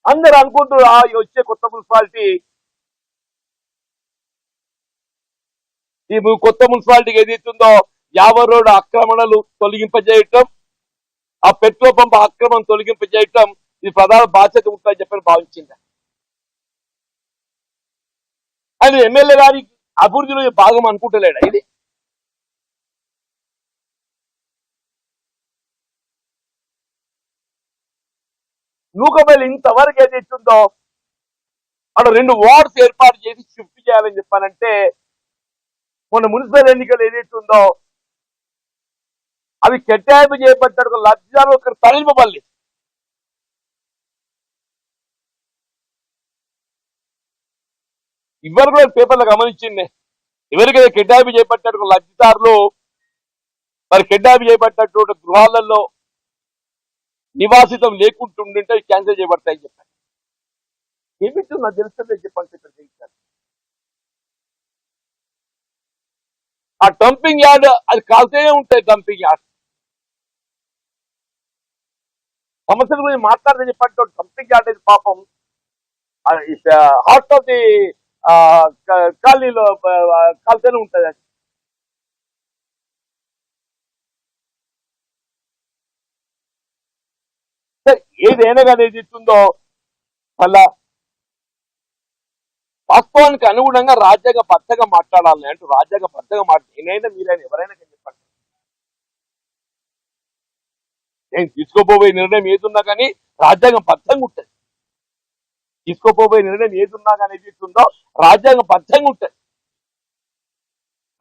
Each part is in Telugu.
అందరు అనుకుంటారు వచ్చే కొత్త మున్సిపాలిటీ, ఈ కొత్త మున్సిపాలిటీకి ఏదైతుందో యావర్ రోడ్ ఆక్రమణలు తొలగింపజేయటం, ఆ పెట్రోల్ పంప్ ఆక్రమణ తొలగింపజేయటం ఇది ప్రధాన బాధ్యత ఉంటుందని చెప్పని భావించింది. ఆయన ఎమ్మెల్యే గారి అభివృద్ధిలో భాగం అనుకుంటలేడా ఇది? నూకబెల్లి ఇంతవరకు ఏదైతుందో అక్కడ 2 వార్డ్స్ ఏర్పాటు చేసి షిఫ్ట్ చేయాలని చెప్పానంటే, మొన్న మున్సిపల్ ఎన్నికలు ఏదైతుందో అవి కేటాయింపు చేపట్టాడు లబ్ధిదారులు ఒకరు తరలింపబడలేదు. ఇవరు కూడా పేపర్లో గమనించింది. ఎవరికైతే కేటాయింపు చేపట్టాడు లబ్ధిదారులు మరి కేటాయింపు చేపట్టినటువంటి గృహాలలో నివాసితం లేకుంటుంటే క్యాన్సిల్ చేయబడతాయని చెప్పారు. ఏమిటి నాకు తెలుస్తుంది చెప్పండి. ఆ డంపింగ్ యార్డ్ అది కాల్తూనే ఉంటాయి. డంపింగ్ యార్డ్ సమస్యల గురించి మాట్లాడితే చెప్పండి. డంపింగ్ యార్డ్ ఇది పాపం హార్ట్ ఆఫ్ ది కాలనీలో కాల్తూనే ఉంటుంది. అది ఏదైనా కానీ ఏది ఇస్తుందో మళ్ళా వాస్తవానికి అనుగుణంగా రాజ్యాంగబద్ధంగా మాట్లాడాలని అంటూ రాజ్యాంగబద్ధంగా నేనైనా మీరైనా ఎవరైనా చెప్పండి. నేను తీసుకోపోయే నిర్ణయం ఏదున్నా కానీ రాజ్యాంగబద్ధంగా ఉంటుంది. తీసుకోపోయే నిర్ణయం ఏదున్నా కానీ ఏది ఇస్తుందో రాజ్యాంగబద్ధంగా ఉంటుంది.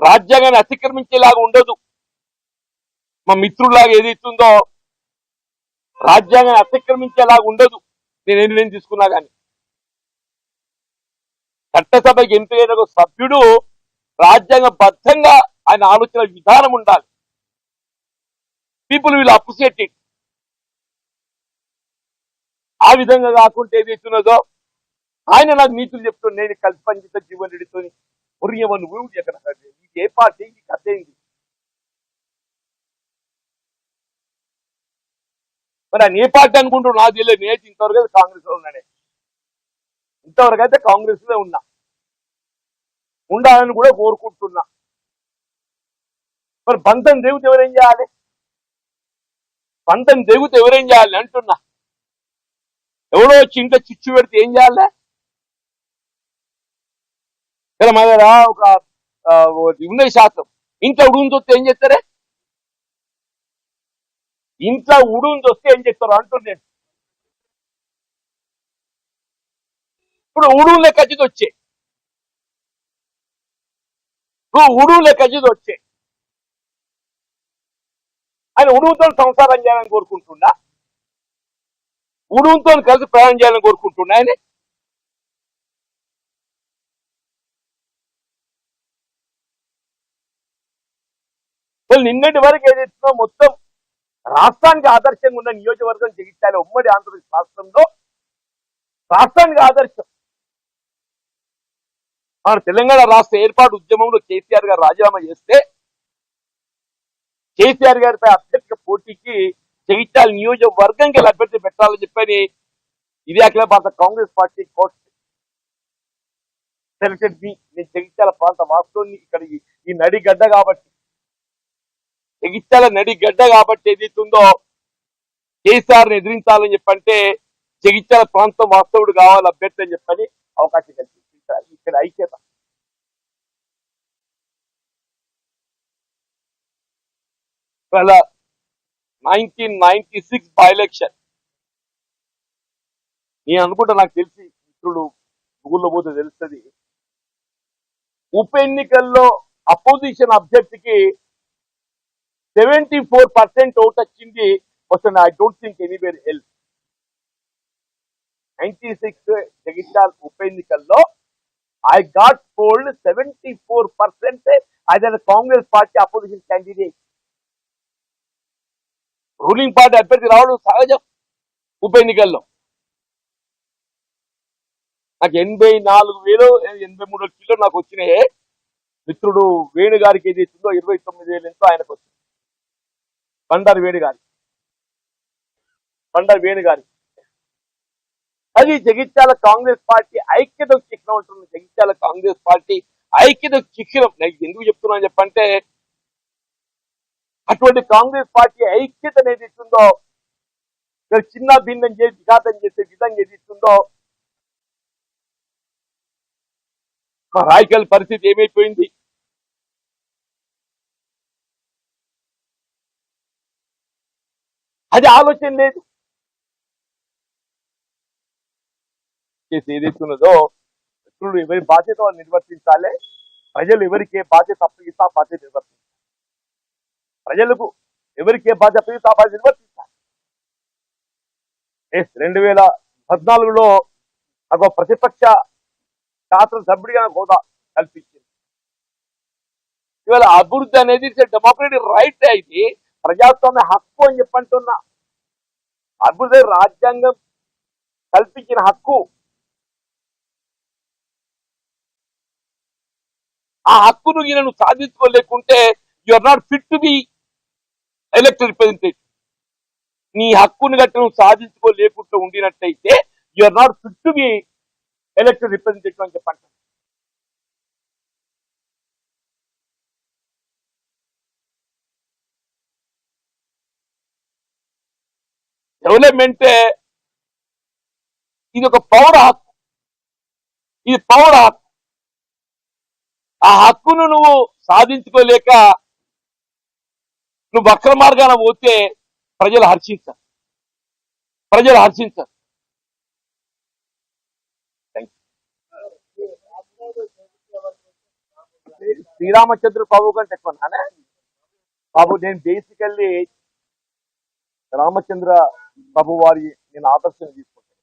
రాజ్యాంగాన్ని అతిక్రమించేలాగా ఉండదు. మా మిత్రులాగా ఏది ఇస్తుందో రాజ్యాంగాన్ని అతిక్రమించేలాగా ఉండదు. నేను ఏ నిర్ణయం తీసుకున్నా కానీ చట్టసభకి ఎంపికైన ఒక సభ్యుడు రాజ్యాంగబద్ధంగా ఆయన ఆలోచన విధానం ఉండాలి. People will appreciate it. ఆ విధంగా కాకుంటే ఏదైతున్నదో ఆయన నాకు నీతులు చెప్తున్నాడు. నేను కలిసి పనిచేత జీవన్ రెడ్డితో ఉరియమని ఊరు ఎక్కడ ఇది ఏ పార్టీ ఈ కథ ఏంది? మరి ఆయన ఏ పార్టీ అనుకుంటున్నాడు నాకు తెలియదు. నేను ఇంతవరకు అయితే కాంగ్రెస్ లో ఉన్నానే. ఇంతవరకు అయితే కాంగ్రెస్ లో ఉండాలని కూడా కోరుకుంటున్నా. మరి బంధం దేవుడు ఎవరేం చేయాలి? బంధం దేవుడు ఎవరేం చేయాలి అంటున్నా. ఎవడో వచ్చి ఇంట్లో చిచ్చు పెడితే ఏం చేయాలి? సరే మన దగ్గర ఒక ఉన్నది శాస్త్రం. ఇంట్లో ఉడుగుని చూస్తే ఏం చేస్తారే? ఇంట్లో ఉడుగుని చూస్తే ఏం చేస్తారు అంటున్నాను. ఇప్పుడు ఉడుగు లెక్క వచ్చే ఉడుగు లెక్క వచ్చే ఆయన ఉడుగుతో సంసారం చేయాలని కోరుకుంటున్నా, ఉడుగుతో కలిసి ప్రయాణం చేయాలని కోరుకుంటున్నా. ఆయన నిన్నటి వరకు ఏదైతుందో మొత్తం రాష్ట్రానికి ఆదర్శంగా ఉన్న నియోజకవర్గం జగిత్యాల ఉమ్మడి ఆంధ్రప్రదేశ్ రాష్ట్రంలో రాష్ట్రానికి ఆదర్శం. మన తెలంగాణ రాష్ట్ర ఏర్పాటు ఉద్యమంలో కేసీఆర్ గారు రాజీనామా చేస్తే కేసీఆర్ గారిపై అభ్యర్థి పోటీకి జగిత్యాల నియోజకవర్గంకి అభ్యర్థి పెట్టాలని చెప్పని ఇది అఖిల భారత కాంగ్రెస్ పార్టీ కోర్టు సెలెక్టెడ్ మీ. నేను జగిత్యాల ప్రాంత వాస్తవాన్ని ఇక్కడ ఈ నడిగడ్డ కాబట్టి జగిత్యాల నడిగడ్డ కాబట్టి ఏదైతుందో కేసీఆర్ని ఎదిరించాలని చెప్పంటే జగిత్యాల ప్రాంతం వాస్తవుడు కావాలి అభ్యర్థి అని చెప్పని అవకాశం కల్పించారు. ఇక్కడ ఐక్యత ఇవాళ 1996 బై ఎలక్షన్ నేను అనుకుంటా, నాకు తెలిసి మిత్రుడు గూగుల్లో పోతే తెలుస్తుంది. ఉప ఎన్నికల్లో అపోజిషన్ అభ్యర్థికి 74% ఓట్ వచ్చింది. I don't think anywhere else. 96 Jagtial ఉప ఎన్నికల్లో I got polled 74% as a Congress party opposition candidate. Ruling party అభ్యర్థి రావడం సహజం. ఉప ఎన్నికల్లో నాకు 84,083 నాకు వచ్చినాయి. మిత్రుడు వేణు గారికి ఏది ఇస్తుందో 29,000 ఎంతో ఆయనకు వచ్చింది. బండారు వేణు గారికి అది జగిత్యాల కాంగ్రెస్ పార్టీ ఐక్యతకు చిహ్నం ఉంటుంది. జగిత్యాల కాంగ్రెస్ పార్టీ ఐక్యతకు చిహ్నం. నేను ఎందుకు చెప్తున్నాను చెప్పంటే, అటువంటి కాంగ్రెస్ పార్టీ ఐక్యత అనేది ఇస్తుందో, చిన్న భిన్నం చేసి విఘాతం చేసే విధంగా ఏది ఇస్తుందో, మా రాయకల్ పరిస్థితి ఏమైపోయింది. అది ఆలోచన లేదు. చేసి ఏదైతున్నదో ఇప్పుడు ఎవరి బాధ్యత వాళ్ళు నిర్వర్తించాలి. ప్రజలు ఎవరికి ఏ బాధ్యత అప్పగిస్తే ఆ బాధ్యత నిర్వర్తించాలి. ప్రజలకు ఎవరికి ఏ బాధ్యత అప్పగిస్తే ఆ బాధ్యత నిర్వర్తించాలి. 2014లో నాకు ప్రతిపక్ష శాసనసభ్యుడిగా హోదా కల్పించింది. ఇవాళ అభివృద్ధి అనేది డెమోక్రటిక్ రైట్, అయితే ప్రజాస్వామ్య హక్కు అని చెప్పంటున్నా. అభివృద్ధి రాజ్యాంగం కల్పించిన హక్కు. ఆ హక్కును ఈయనను సాధించుకోలేకుంటే you are not fit to be elected representative. నీ హక్కును గట్టి నువ్వు సాధించుకోలేకుండా ఉండినట్టయితే you are not fit to be elected representative అని చెప్పండి. డెవలప్మెంట్ ఇది ఒక పౌర హక్కు. ఇది పౌర హక్కు. ఆ హక్కును నువ్వు సాధించుకోలేక నువ్వు వక్ర మార్గాన పోతే ప్రజలు హర్షించరు. శ్రీరామచంద్ర బాబు కంటే ఎక్కువ బాబు. నేను బేసికల్లీ రామచంద్ర బాబు వారి నేను ఆదర్శం తీసుకుంటాను.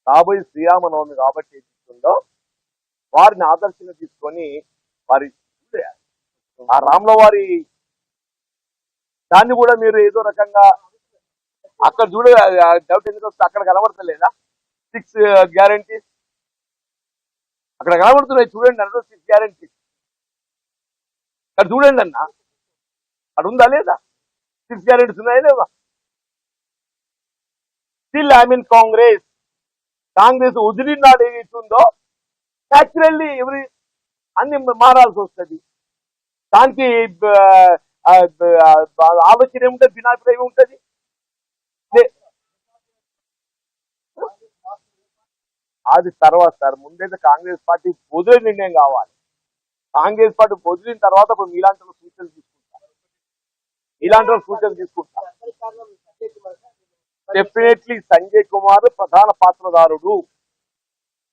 రాబోయే శ్రీరామనవమి కాబట్టి ఏదో వారిని ఆదర్శంగా తీసుకొని వారి ఆ రాముల వారి దాన్ని కూడా మీరు ఏదో రకంగా అక్కడ చూడ డౌట్ ఎందుకు వస్తే అక్కడ కనబడతలేదా 6 గ్యారంటీస్? అక్కడ కనబడుతున్నాయి చూడండి అన్న 6 గ్యారంటీస్. అక్కడ చూడండి అన్న, అక్కడ ఉందా లేదా 6 గ్యారంటీస్ ఉన్నాయా లేవా? స్టిల్ ఐ మీన్ కాంగ్రెస్ వదిలినాడు ఏదైతుందో న్యాచురల్లీ ఎవరి అన్ని మారాల్సి వస్తుంది. దానికి ఆలోచన ఏముంటుంది, భిన్నాభిప్రాయం ఉంటుంది. అది తర్వాత సార్, ముందైతే కాంగ్రెస్ పార్టీ వదిలే నిర్ణయం కావాలి. కాంగ్రెస్ పార్టీ వదిలిన తర్వాత ఇప్పుడు మీలాంటి సూచనలు తీసుకుంటారు. డెఫినెట్లీ సంజయ్ కుమార్ ప్రధాన పాత్రధారుడు.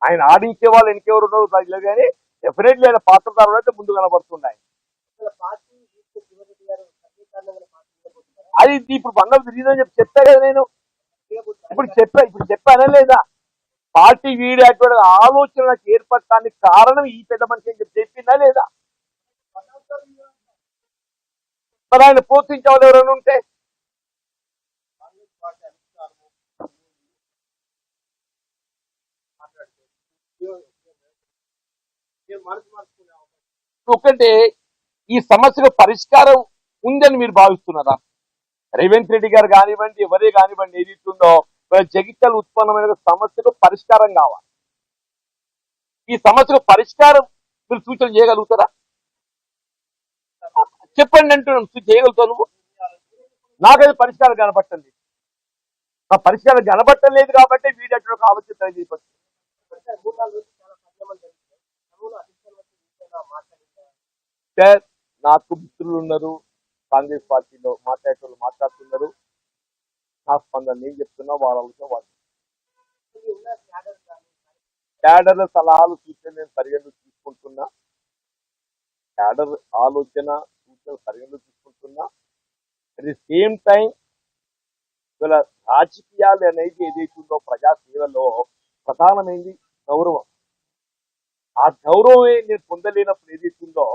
ఆయన ఆడించే వాళ్ళు ఇంకెవరు ఉన్నారు కానీ డెఫినెట్లీ ఆయన పాత్రధారుడు అయితే ముందు కనబడుతున్నాయి. అది ఇప్పుడు బంగారు రీజన్ చెప్పా కదా నేను. ఇప్పుడు చెప్పానా లేదా? పార్టీ వీడేటువంటి ఆలోచనలకు ఏర్పడటానికి కారణం ఈ పెద్ద మనిషి అని చెప్పిందా లేదా? మరి ఆయన ప్రోత్సహించే వాళ్ళు ఎవరైనా ఉంటే ఒకటే, ఈ సమస్యకు పరిష్కారం ఉందని మీరు భావిస్తున్నారా? రేవంత్ రెడ్డి గారు కానివ్వండి, ఎవరే కానివ్వండి, ఏది ఇస్తుందో జగిత్యాల ఉత్పన్నమైన సమస్యకు పరిష్కారం కావాలి. ఈ సమస్యకు పరిష్కారం మీరు సూచన చేయగలుగుతారా? చెప్పండి అంటున్నాను. చేయగలుగుతావు నువ్వు? నాకైతే పరిష్కారం కనబట్టండి. ఆ పరిష్కారం కనబట్టలేదు కాబట్టి వీడెట్లో ఆలోచన తెలియజేయవచ్చు. నాకు మిత్రులు ఉన్నారు కాంగ్రెస్ పార్టీలో, మాట్లాడేటోళ్ళు మాట్లాడుతున్నారు. నా స్పందన నేను చెప్తున్నా, వాళ్ళ వాళ్ళు క్యాడర్ల సలహాలు సూచనలు నేను పరిగణలోకి తీసుకుంటున్నా. క్యాడర్ ఆలోచన సూచనలు పరిగణలోకి తీసుకుంటున్నా. అట్ ది సేమ్ టైం ఇవాళ రాజకీయాలు అనేది ఏదైతుందో ప్రజాసేవలో ప్రధానమైంది గౌరవం. ఆ గౌరవమే నేను పొందలేనప్పుడు ఏదైతుందో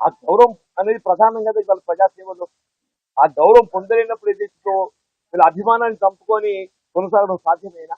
ఆ గౌరవం అనేది ప్రధానం కదా ఇవాళ ప్రజాసేవలో. ఆ గౌరవం పొందలేనప్పుడు ఏదైతుందో వీళ్ళ అభిమానాన్ని చంపుకొని కొనసాగడం సాధ్యమేనా?